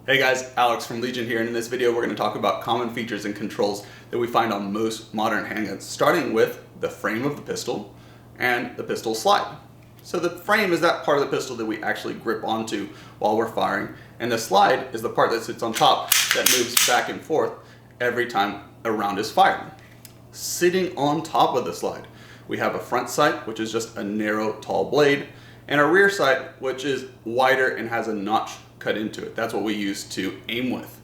Hey guys, Alex from Legion here, and in this video we're going to talk about common features and controls that we find on most modern handguns, starting with the frame of the pistol and the pistol slide. So the frame is that part of the pistol that we actually grip onto while we're firing, and the slide is the part that sits on top that moves back and forth every time a round is fired. Sitting on top of the slide, we have a front sight, which is just a narrow, tall blade, and a rear sight, which is wider and has a notch cut into it. That's what we use to aim with.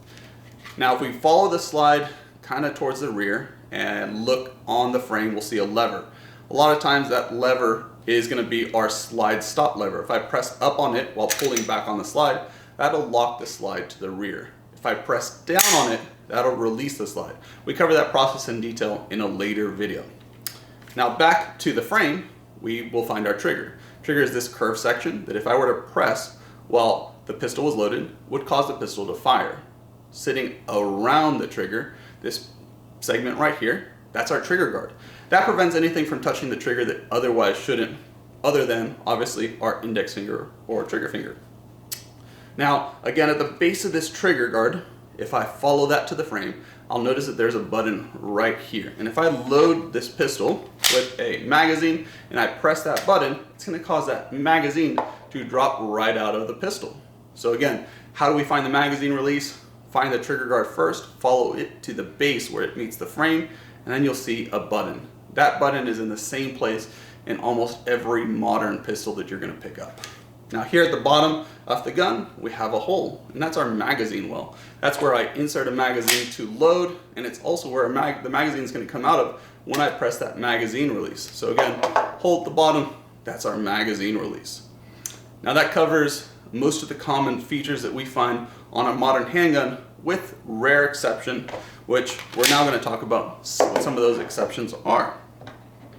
Now if we follow the slide kind of towards the rear and look on the frame, we'll see a lever. A lot of times that lever is going to be our slide stop lever. If I press up on it while pulling back on the slide, that'll lock the slide to the rear. If I press down on it, that'll release the slide. We cover that process in detail in a later video. Now back to the frame, we will find our trigger. Trigger is this curved section that if I were to press while the pistol was loaded, would cause the pistol to fire. Sitting around the trigger, this segment right here, that's our trigger guard. That prevents anything from touching the trigger that otherwise shouldn't, other than obviously our index finger or trigger finger. Now, again, at the base of this trigger guard, if I follow that to the frame, I'll notice that there's a button right here. And if I load this pistol with a magazine and I press that button, it's going to cause that magazine to drop right out of the pistol. So again, how do we find the magazine release? Find the trigger guard first, follow it to the base where it meets the frame, and then you'll see a button. That button is in the same place in almost every modern pistol that you're going to pick up. Now here at the bottom of the gun, we have a hole, and that's our magazine well. That's where I insert a magazine to load, and it's also where the magazine is going to come out of when I press that magazine release. So again, hole at the bottom, that's our magazine release. Now that covers most of the common features that we find on a modern handgun, with rare exception, which we're now going to talk about what some of those exceptions are.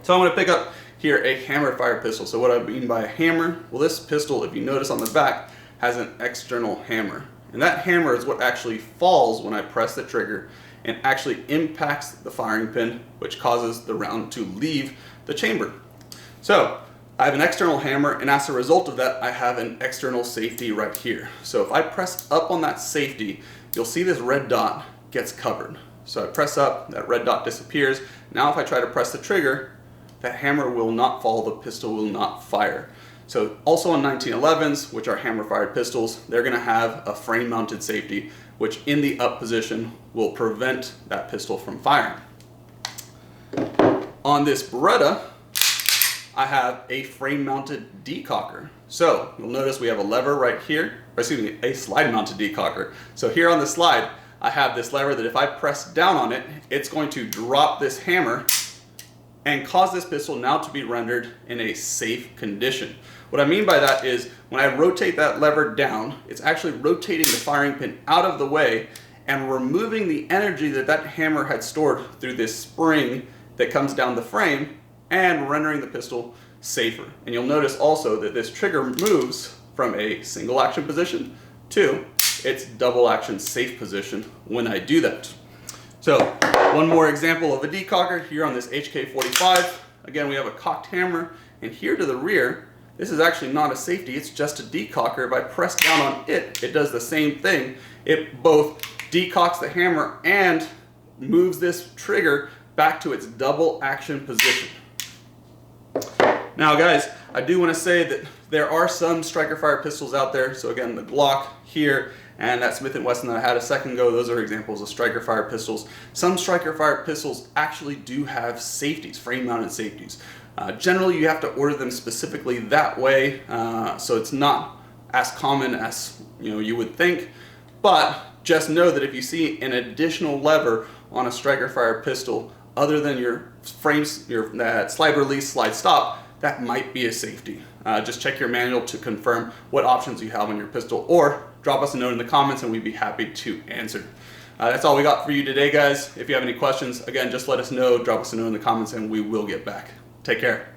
So I'm going to pick up here a hammer fire pistol. So what I mean by a hammer, well, this pistol, if you notice on the back, has an external hammer. And that hammer is what actually falls when I press the trigger and actually impacts the firing pin, which causes the round to leave the chamber. So I have an external hammer, and as a result of that, I have an external safety right here. So if I press up on that safety, you'll see this red dot gets covered. So I press up, that red dot disappears. Now if I try to press the trigger, that hammer will not fall, the pistol will not fire. So also on 1911s, which are hammer fired pistols, they're going to have a frame mounted safety, which in the up position will prevent that pistol from firing. On this Beretta, I have a frame mounted decocker. So you'll notice we have a lever right here, or excuse me, a slide mounted decocker. So here on the slide, I have this lever that if I press down on it, it's going to drop this hammer and cause this pistol now to be rendered in a safe condition. What I mean by that is when I rotate that lever down, it's actually rotating the firing pin out of the way and removing the energy that that hammer had stored through this spring that comes down the frame and rendering the pistol safer. And you'll notice also that this trigger moves from a single action position to its double action safe position when I do that. So one more example of a decocker here on this HK45. Again, we have a cocked hammer, and here to the rear, this is actually not a safety, it's just a decocker. If I press down on it, it does the same thing. It both decocks the hammer and moves this trigger back to its double action position. Now guys, I do want to say that there are some striker fire pistols out there. So again, the Glock here and that Smith & Wesson that I had a second ago, those are examples of striker fire pistols. Some striker fire pistols actually do have safeties, frame mounted safeties. Generally you have to order them specifically that way, so it's not as common as you would think, but just know that if you see an additional lever on a striker fire pistol other than your frames, that slide release, slide stop, that might be a safety. Just check your manual to confirm what options you have on your pistol, or drop us a note in the comments and we'd be happy to answer. That's all we got for you today, guys. If you have any questions, again, just let us know, drop us a note in the comments and we will get back. Take care.